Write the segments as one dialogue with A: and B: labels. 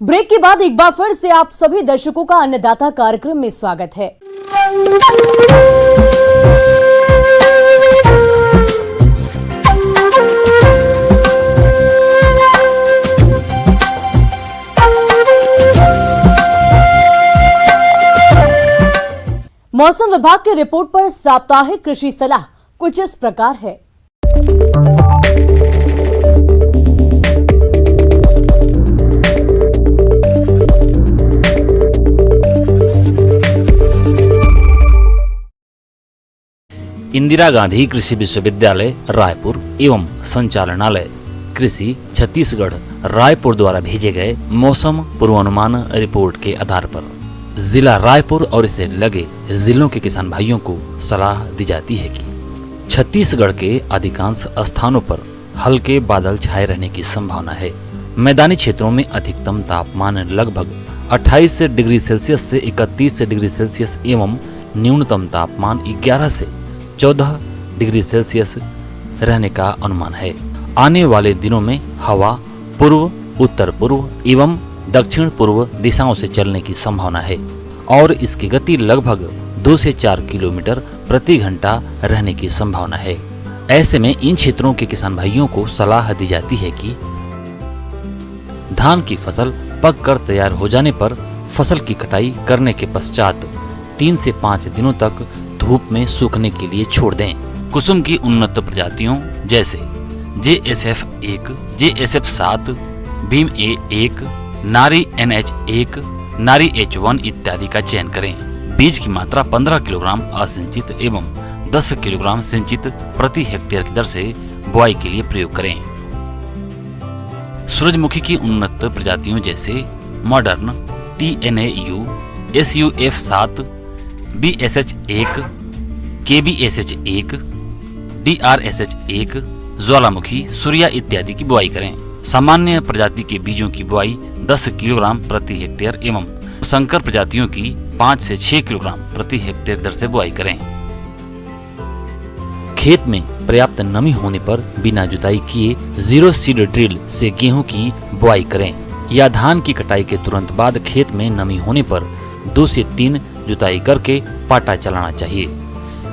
A: Break के बाद एक बार फिर से आप सभी दर्शकों का अन्नदाता कार्यक्रम में स्वागत है। मौसम विभाग की रिपोर्ट पर साप्ताहिक कृषि सलाह कुछ इस प्रकार है।
B: इंदिरा गांधी कृषि विश्वविद्यालय रायपुर एवं संचालनालय कृषि छत्तीसगढ़ रायपुर द्वारा भेजे गए मौसम पूर्वानुमान रिपोर्ट के आधार पर जिला रायपुर और इसे लगे जिलों के किसान भाइयों को सलाह दी जाती है कि छत्तीसगढ़ के अधिकांश स्थानों पर हल्के बादल छाए रहने की संभावना है। मैदानी क्षेत्रों में अधिकतम तापमान लगभग 28 डिग्री सेल्सियस से 31 डिग्री सेल्सियस एवं न्यूनतम तापमान 11 से 14 डिग्री सेल्सियस रहने का अनुमान है। आने वाले दिनों में हवा पूर्व, उत्तर पूर्व एवं दक्षिण पूर्व दिशाओं से चलने की संभावना है और इसकी गति लगभग 2 से 4 किलोमीटर प्रति घंटा रहने की संभावना है। ऐसे में इन क्षेत्रों के किसान भाइयों को सलाह दी जाती है कि धान की फसल पक कर तैयार हो जाने पर फसल की कटाई करने के पश्चात 3 से 5 दिनों तक धूप में सूखने के लिए छोड़ दें। कुसुम की उन्नत प्रजातियों जैसे JSF 1, JSF 7, भीम A1, नारी NH1, नारी H1 इत्यादि का चयन करें। बीज की मात्रा 15 किलोग्राम असिंचित एवं 10 किलोग्राम सिंचित प्रति हेक्टेयर की दर से बुआई के लिए प्रयोग करें। सूरजमुखी की उन्नत प्रजातियों जैसे modern, TNAU, SUF 7, BSH1, KBSH1, DRSH1, ज्वालामुखी, सूर्या इत्यादि की बुआई करें। सामान्य प्रजाति के बीजों की बुआई 10 किलोग्राम प्रति हेक्टेयर एवं संकर प्रजातियों की 5 से 6 किलोग्राम प्रति हेक्टेयर दर से बुआई करें। खेत में पर्याप्त नमी होने पर बिना जुताई किए जीरो सीड ड्रिल से गेहूं की बुआई करें या धान की कटाई के तुरंत बाद खेत में नमी होने पर 2 से 3 जुताई करके पाटा चलाना चाहिए।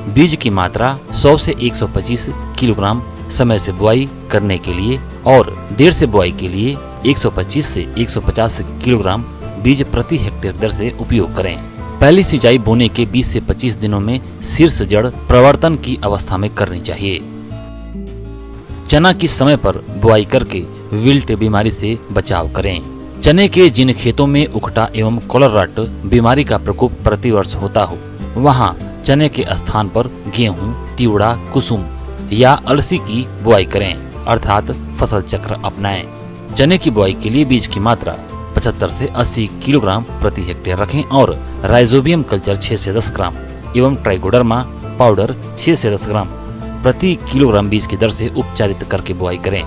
B: बीज की मात्रा 100 से 125 किलोग्राम समय से बुआई करने के लिए और देर से बुआई के लिए 125 से 150 किलोग्राम बीज प्रति हेक्टेयर दर से उपयोग करें। पहली सिंचाई बोने के 20 से 25 दिनों में शीर्ष जड़ प्रवर्तन की अवस्था में करनी चाहिए। चना की समय पर बुआई करके विल्ट बीमारी से बचाव करें। चने के जिन खेतों में उखटा एवं कॉलर रट बीमारी का प्रकोप प्रतिवर्ष होता हो, वहां चने के स्थान पर गेहूं, तिवड़ा, कुसुम या अलसी की बुआई करें, अर्थात फसल चक्र अपनाएं। चने की बुआई के लिए बीज की मात्रा 75 से 80 किलोग्राम प्रति हेक्टेयर रखें और राइजोबियम कल्चर 6 से 10 ग्राम एवं ट्राइकोडर्मा पाउडर 6 से 10 ग्राम प्रति किलोग्राम बीज की दर से उपचारित करके बुआई करें।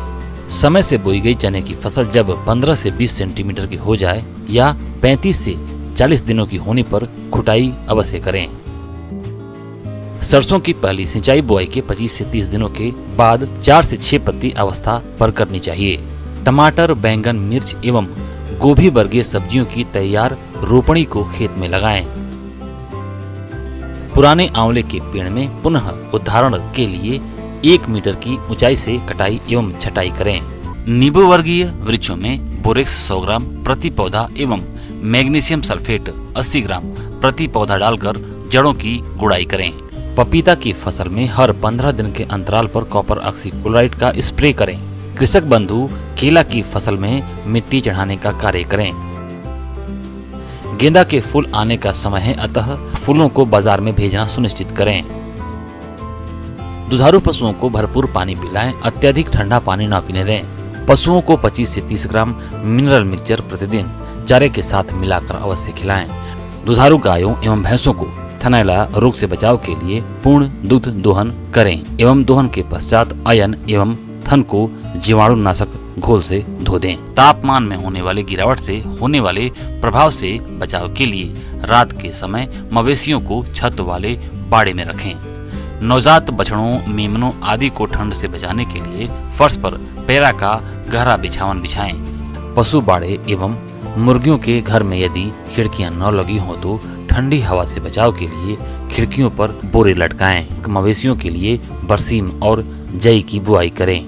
B: समय से बोई गई चने की फसल जब 15 से 20 सेंटीमीटर की हो जाए या 35 से 40 दिनों की होने पर खुटाई अवश्य करें। सरसों की पहली सिंचाई बुआई के 25 से 30 दिनों के बाद 4 से 6 पत्ती अवस्था पर करनी चाहिए। टमाटर, बैंगन, मिर्च एवं गोभी वर्गीय सब्जियों की तैयार रोपणी को खेत में लगाएं। पुराने आंवले के पेड़ में पुनः उद्धारण के लिए 1 मीटर की ऊंचाई से कटाई एवं छटाई करें। नींबू वर्गीय वृक्षों में बोरेक्स 100 ग्राम प्रति पौधा एवं मैग्नीशियम सल्फेट 80 ग्राम प्रति पौधा डालकर जड़ों की गुड़ाई करें। पपीता की फसल में हर 15 दिन के अंतराल पर कॉपर ऑक्सीक्लोराइड का स्प्रे करें। कृषक बंधु केला की फसल में मिट्टी चढ़ाने का कार्य करें। गेंदा के फूल आने का समय है, अतः फूलों को बाजार में भेजना सुनिश्चित करें। दुधारू पशुओं को भरपूर पानी पिलाएं, अत्यधिक ठंडा पानी न पीने दें। पशुओं को 25 से 30 ग्राम मिनरल मिक्सचर प्रतिदिन चारे के साथ मिलाकर अवश्य खिलाएं। दुधारू गायों एवं भैंसों को थनैला रोग से बचाव के लिए पूर्ण दुग्ध दोहन करें एवं दोहन के पश्चात अयन एवं थन को जीवाणुनाशक घोल से धो दें। तापमान में होने वाली गिरावट से होने वाले प्रभाव से बचाव के लिए रात के समय मवेशियों को छत वाले बाड़े में रखें। नवजात बछड़ों, मेमनों आदि को ठंड से बचाने के लिए फर्श पर पैरा का गहरा बिछावन बिछाएं। पशु बाड़े एवं मुर्गियों के घर में यदि खिड़कियां न लगी हों तो ठंडी हवा से बचाव के लिए खिड़कियों पर बोरे लटकाएं। मवेशियों के लिए बरसीम और जई की बुआई करें।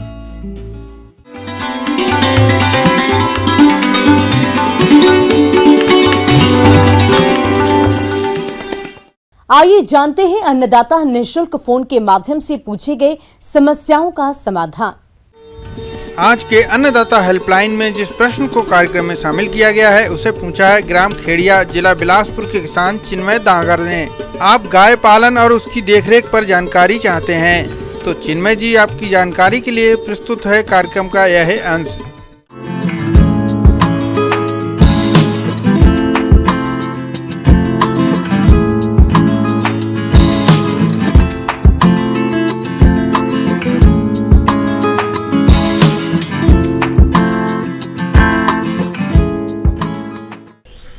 A: आइए जानते हैं अन्नदाता निःशुल्क फोन के माध्यम से पूछे गए समस्याओं का समाधान।
C: आज के अन्नदाता हेल्पलाइन में जिस प्रश्न को कार्यक्रम में शामिल किया गया है उसे पूछा है ग्राम खेड़िया जिला बिलासपुर के किसान चिन्मय दांगर ने। आप गाय पालन और उसकी देखरेख पर जानकारी चाहते हैं तो चिन्मय जी आपकी जानकारी के लिए प्रस्तुत है कार्यक्रम का यह अंश।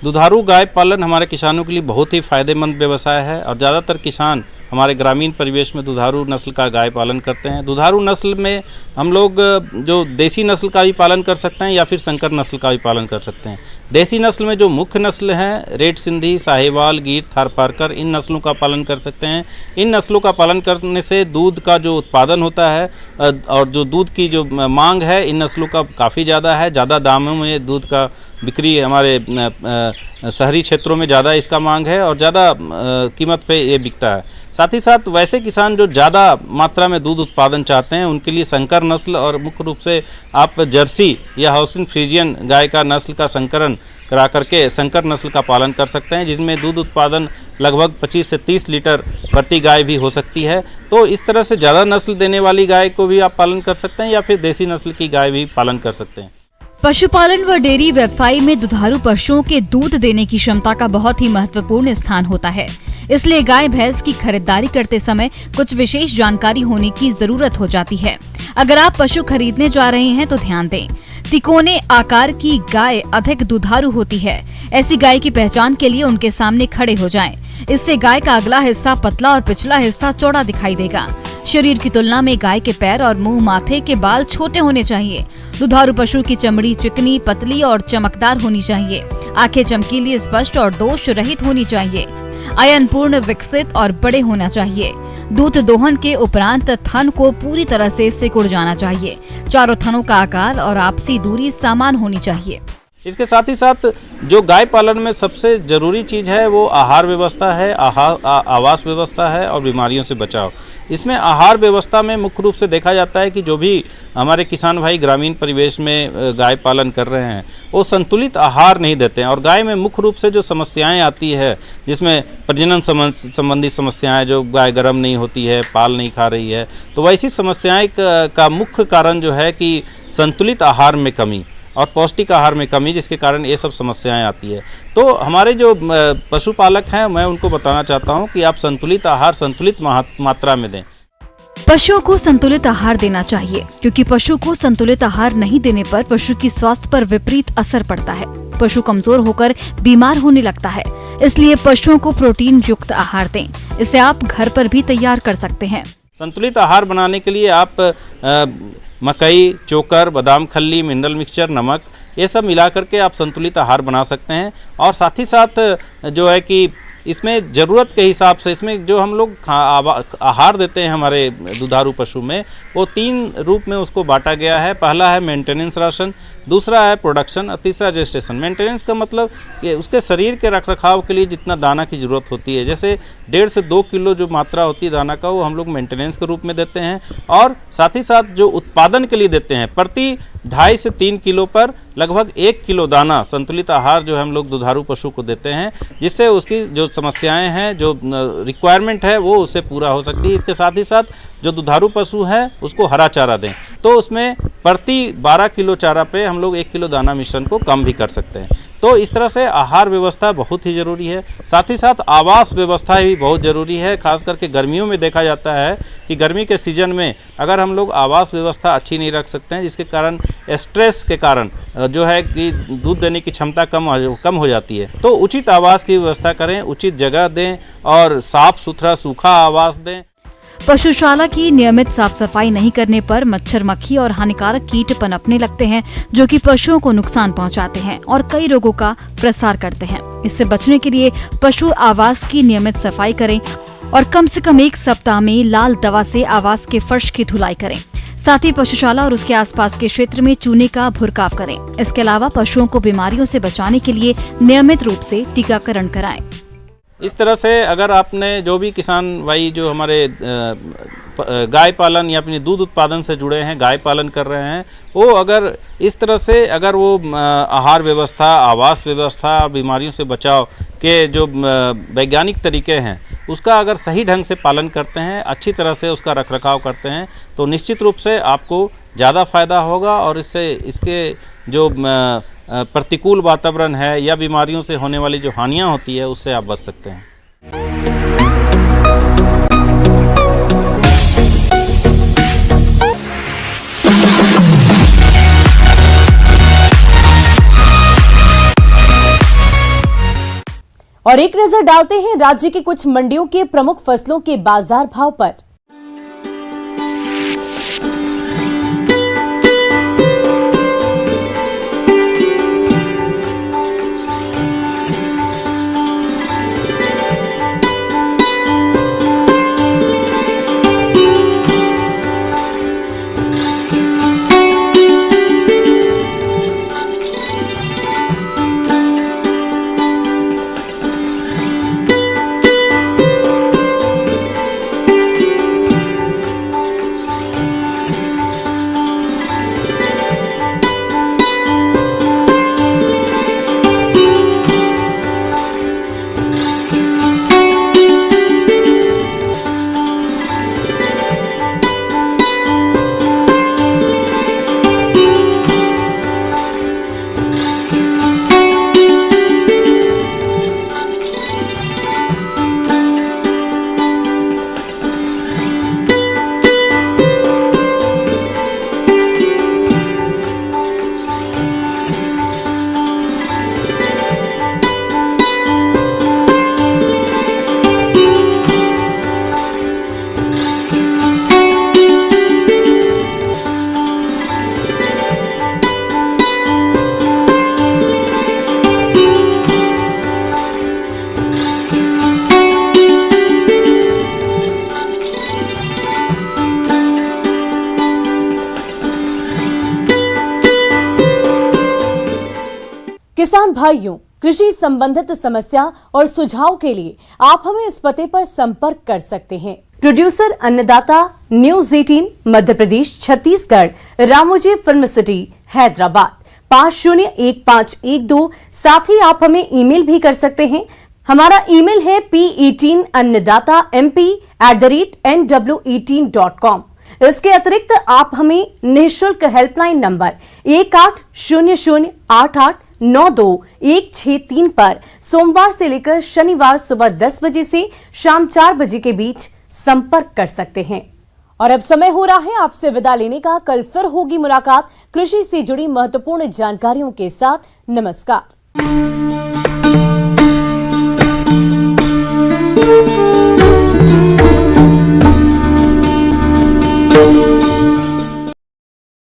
D: दुधारू गाय पालन हमारे किसानों के लिए बहुत ही फायदेमंद व्यवसाय है और ज़्यादातर किसान हमारे ग्रामीण परिवेश में दुधारू नस्ल का गाय पालन करते हैं। दुधारू नस्ल में हम लोग जो देसी नस्ल का भी पालन कर सकते हैं या फिर संकर नस्ल का भी पालन कर सकते हैं। देसी नस्ल में जो मुख्य नस्ल हैं रेड सिंधी, साहिवाल, गिर, थारपारकर, इन नस्लों का पालन कर सकते हैं। इन नस्लों का पालन करने से दूध का जो उत्पादन होता है और जो दूध की जो मांग है इन नस्लों का काफ़ी ज़्यादा है। ज़्यादा दामों में दूध का बिक्री हमारे शहरी क्षेत्रों में ज़्यादा इसका मांग है और ज़्यादा कीमत पे ये बिकता है। साथ ही साथ वैसे किसान जो ज़्यादा मात्रा में दूध उत्पादन चाहते हैं उनके लिए संकर नस्ल और मुख्य रूप से आप जर्सी या हॉल्स्टीन फ्रीजियन गाय का नस्ल का संकरण करा करके संकर नस्ल का पालन कर सकते हैं, जिसमें दूध उत्पादन लगभग 25 से 30 लीटर प्रति गाय भी हो सकती है। तो इस तरह से ज़्यादा नस्ल देने वाली गाय को भी आप पालन कर सकते हैं या फिर देसी नस्ल की गाय भी पालन कर सकते हैं।
E: पशुपालन व डेयरी व्यवसाय में दुधारू पशुओं के दूध देने की क्षमता का बहुत ही महत्वपूर्ण स्थान होता है। इसलिए गाय भैंस की खरीदारी करते समय कुछ विशेष जानकारी होने की जरूरत हो जाती है। अगर आप पशु खरीदने जा रहे हैं तो ध्यान दें, तिकोने आकार की गाय अधिक दुधारू होती है। ऐसी गाय की पहचान के लिए उनके सामने खड़े हो जाएं। इससे गाय का अगला हिस्सा पतला और पिछला हिस्सा चौड़ा दिखाई देगा। शरीर की तुलना में गाय के पैर और मुंह, माथे के बाल छोटे होने चाहिए। दुधारू पशु की चमड़ी चिकनी, पतली और चमकदार होनी चाहिए। आंखें चमकीली, स्पष्ट और दोष रहित होनी चाहिए। आयन पूर्ण, विकसित और बड़े होना चाहिए। दूध दोहन के उपरांत थन को पूरी तरह से सिकुड़ जाना चाहिए। चारों थनों का आकार और आपसी दूरी समान होनी चाहिए।
D: इसके साथ ही साथ जो गाय पालन में सबसे जरूरी चीज़ है वो आहार व्यवस्था है, आवास व्यवस्था है और बीमारियों से बचाव। इसमें आहार व्यवस्था में मुख्य रूप से देखा जाता है कि जो भी हमारे किसान भाई ग्रामीण परिवेश में गाय पालन कर रहे हैं वो संतुलित आहार नहीं देते हैं और गाय में मुख्य रूप से जो समस्याएं आती है जिसमें प्रजनन संबंधी समस्याएं, जो गाय गर्म नहीं होती है, पाल नहीं खा रही है, तो वैसी समस्याएं का मुख्य कारण जो है कि संतुलित आहार में कमी और पौष्टिक आहार में कमी, जिसके कारण ये सब समस्याएं आती है। तो हमारे जो पशुपालक हैं मैं उनको बताना चाहता हूं कि आप संतुलित आहार संतुलित मात्रा में दें।
E: पशुओं को संतुलित आहार देना चाहिए क्योंकि पशु को संतुलित आहार नहीं देने पर पशु की स्वास्थ्य पर विपरीत असर पड़ता है। पशु कमजोर होकर बीमार होने लगता है। इसलिए पशुओं को प्रोटीन युक्त आहार दें। इसे आप घर पर भी तैयार कर सकते हैं।
D: संतुलित आहार बनाने के लिए आप मकई, चोकर, बादाम खल्ली, मिनरल मिक्सचर, नमक, ये सब मिला करके आप संतुलित आहार बना सकते हैं। और साथ ही साथ जो है कि इसमें ज़रूरत के हिसाब से इसमें जो हम लोग आहार देते हैं हमारे दुधारू पशु में वो 3 रूप में उसको बांटा गया है। पहला है मेंटेनेंस राशन, दूसरा है प्रोडक्शन और तीसरा जेस्टेशन। मेंटेनेंस का मतलब कि उसके शरीर के रखरखाव के लिए जितना दाना की ज़रूरत होती है, जैसे 1.5 से 2 किलो जो मात्रा होती है दाना का, वो हम लोग मेंटेनेंस के रूप में देते हैं। और साथ ही साथ जो उत्पादन के लिए देते हैं, प्रति 2.5 से 3 किलो पर लगभग 1 किलो दाना संतुलित आहार जो हम लोग दुधारू पशु को देते हैं, जिससे उसकी जो समस्याएं हैं, जो रिक्वायरमेंट है वो उससे पूरा हो सकती है। इसके साथ ही साथ जो दुधारू पशु है उसको हरा चारा दें, तो उसमें प्रति 12 किलो चारा पे हम लोग 1 किलो दाना मिश्रण को कम भी कर सकते हैं। तो इस तरह से आहार व्यवस्था बहुत ही ज़रूरी है। साथ ही साथ आवास व्यवस्था भी बहुत ज़रूरी है। खास करके गर्मियों में देखा जाता है कि गर्मी के सीजन में अगर हम लोग आवास व्यवस्था अच्छी नहीं रख सकते हैं, जिसके कारण स्ट्रेस के कारण जो है कि दूध देने की क्षमता कम हो जाती है, तो उचित आवास की व्यवस्था करें, उचित जगह दें और साफ सुथरा सूखा आवास दें।
E: पशुशाला की नियमित साफ सफाई नहीं करने पर मच्छर, मक्खी और हानिकारक कीट पनपने लगते हैं, जो कि पशुओं को नुकसान पहुंचाते हैं और कई रोगों का प्रसार करते हैं। इससे बचने के लिए पशु आवास की नियमित सफाई करें और कम से कम 1 सप्ताह में लाल दवा से आवास के फर्श की धुलाई करें। साथ ही पशुशाला और उसके आसपास के क्षेत्र में चूने का भुरकाव करें। इसके अलावा पशुओं को बीमारियों से बचाने के लिए नियमित रूप से टीकाकरण कराएं।
D: इस तरह से अगर आपने जो भी किसान भाई जो हमारे गाय पालन या अपने दूध उत्पादन से जुड़े हैं, गाय पालन कर रहे हैं, वो अगर इस तरह से अगर वो आहार व्यवस्था, आवास व्यवस्था, बीमारियों से बचाव के जो वैज्ञानिक तरीके हैं उसका अगर सही ढंग से पालन करते हैं, अच्छी तरह से उसका रखरखाव करते हैं, तो निश्चित रूप से आपको ज़्यादा फायदा होगा और इससे इसके जो प्रतिकूल वातावरण है या बीमारियों से होने वाली जो हानियाँ होती है उससे आप बच सकते हैं।
A: और एक नजर डालते हैं राज्य की कुछ मंडियों के प्रमुख फसलों के बाजार भाव पर। किसान भाइयों, कृषि संबंधित समस्या और सुझाव के लिए आप हमें इस पते पर संपर्क कर सकते हैं। प्रोड्यूसर अन्नदाता, news 18, Madhya Pradesh, Chhattisgarh, Ramoji film city, Hyderabad 501512। साथ ही आप हमें ईमेल भी कर सकते हैं। हमारा ईमेल है p18annadatamp@nw18.com। इसके अतिरिक्त आप हमें निःशुल्क हेल्पलाइन नंबर 180088921663 पर सोमवार से लेकर शनिवार सुबह 10 बजे से शाम 4 बजे के बीच संपर्क कर सकते हैं। और अब समय हो रहा है आपसे विदा लेने का। कल फिर होगी मुलाकात कृषि से जुड़ी महत्वपूर्ण जानकारियों के साथ। नमस्कार।